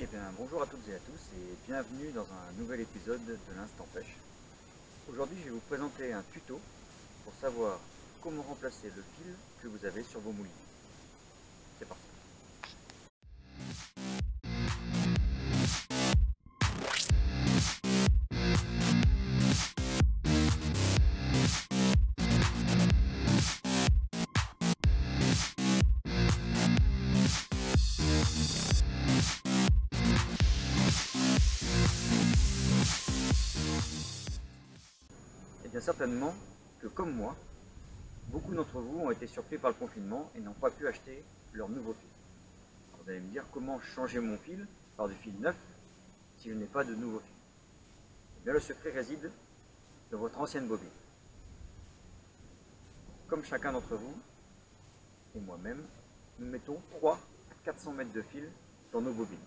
Eh bien, bonjour à toutes et à tous et bienvenue dans un nouvel épisode de l'Instant Pêche. Aujourd'hui, je vais vous présenter un tuto pour savoir comment remplacer le fil que vous avez sur vos moulineaux. C'est parti. Et bien certainement que comme moi, beaucoup d'entre vous ont été surpris par le confinement et n'ont pas pu acheter leur nouveau fil. Vous allez me dire comment changer mon fil par du fil neuf si je n'ai pas de nouveau fil. Eh bien le secret réside dans votre ancienne bobine. Comme chacun d'entre vous et moi-même, nous mettons 3 à 400 mètres de fil dans nos bobines.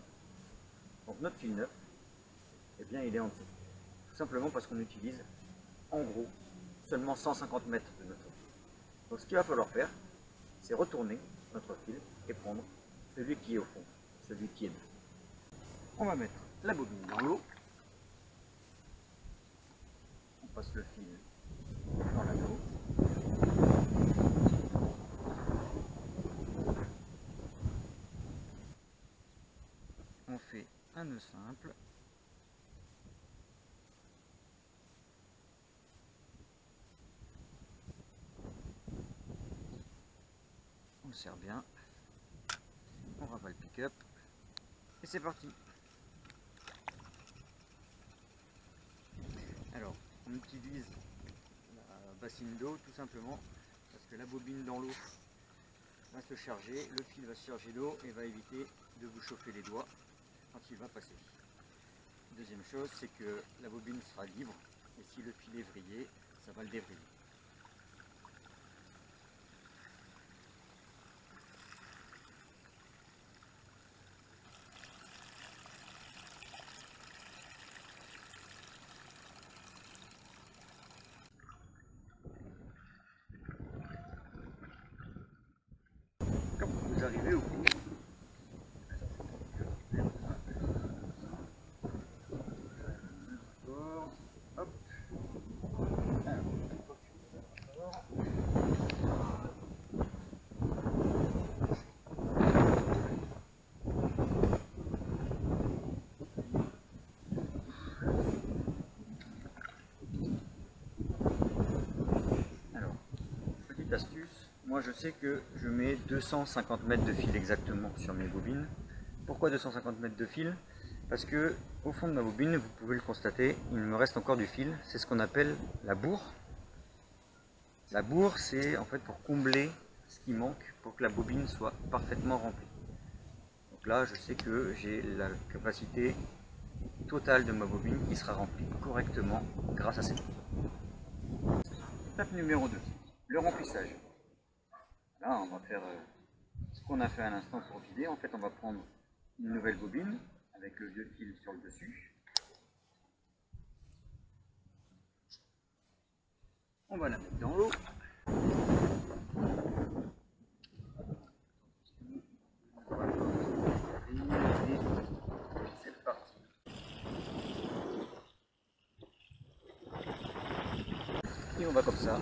Donc notre fil neuf, eh bien il est en dessous. Tout simplement parce qu'on utilise en gros seulement 150 mètres de notre fil. Donc ce qu'il va falloir faire, c'est retourner notre fil et prendre celui qui est au fond, celui qui est neuf. On va mettre la bobine dans l'eau. On passe le fil dans l'anneau. On fait un nœud simple. On serre bien. On rabat le pick-up. Et c'est parti. Alors, on utilise la bassine d'eau tout simplement parce que la bobine dans l'eau va se charger, le fil va se charger d'eau et va éviter de vous chauffer les doigts quand il va passer. Deuxième chose, c'est que la bobine sera libre et si le fil est vrillé, ça va le dévriller. Quand vous arrivez au bout, hop. Alors, petite astuce, moi je sais que je mets 250 mètres de fil exactement sur mes bobines. Pourquoi 250 mètres de fil? Parce que au fond de ma bobine, vous pouvez le constater, il me reste encore du fil. C'est ce qu'on appelle la bourre. La bourre, c'est en fait pour combler ce qui manque pour que la bobine soit parfaitement remplie. Donc là, je sais que j'ai la capacité totale de ma bobine qui sera remplie correctement grâce à cette bourre. Étape numéro 2, le remplissage. Là, on va faire ce qu'on a fait à l'instant pour vider. En fait, on va prendre une nouvelle bobine avec le vieux fil sur le dessus. On va la mettre dans l'eau. C'est parti. Et on va comme ça.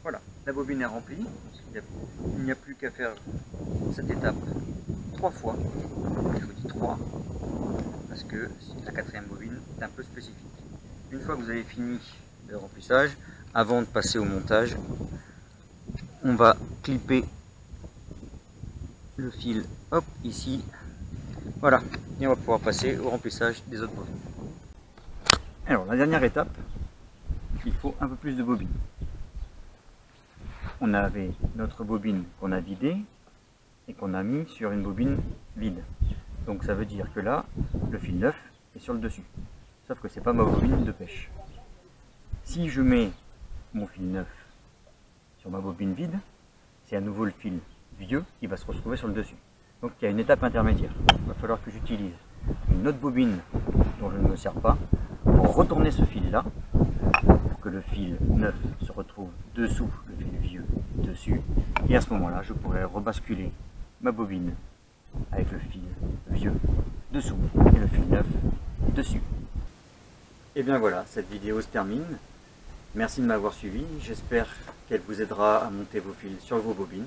Voilà, la bobine est remplie. Il n'y a plus qu'à faire cette étape 3 fois. Je vous dis 3 parce que la 4e bobine est un peu spécifique. Une fois que vous avez fini le remplissage, avant de passer au montage, on va clipper le fil, hop, ici. Voilà, et on va pouvoir passer au remplissage des autres bobines. Alors, la dernière étape, il faut un peu plus de bobines. On avait notre bobine qu'on a vidée et qu'on a mis sur une bobine vide. Donc ça veut dire que là, le fil neuf est sur le dessus. Sauf que c'est pas ma bobine de pêche. Si je mets mon fil neuf sur ma bobine vide, c'est à nouveau le fil vieux qui va se retrouver sur le dessus. Donc il y a une étape intermédiaire. Il va falloir que j'utilise une autre bobine dont je ne me sers pas pour retourner ce fil là que le fil neuf se retrouve dessous le fil vieux dessus. Et à ce moment-là, je pourrais rebasculer ma bobine avec le fil vieux dessous et le fil neuf dessus. Et bien voilà, cette vidéo se termine. Merci de m'avoir suivi. J'espère qu'elle vous aidera à monter vos fils sur vos bobines.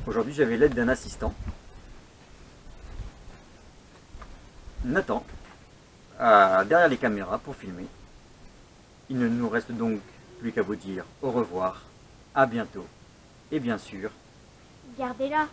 Aujourd'hui, j'avais l'aide d'un assistant, Nathan, derrière les caméras pour filmer. Il ne nous reste donc plus qu'à vous dire au revoir, à bientôt et bien sûr, Gardez-la.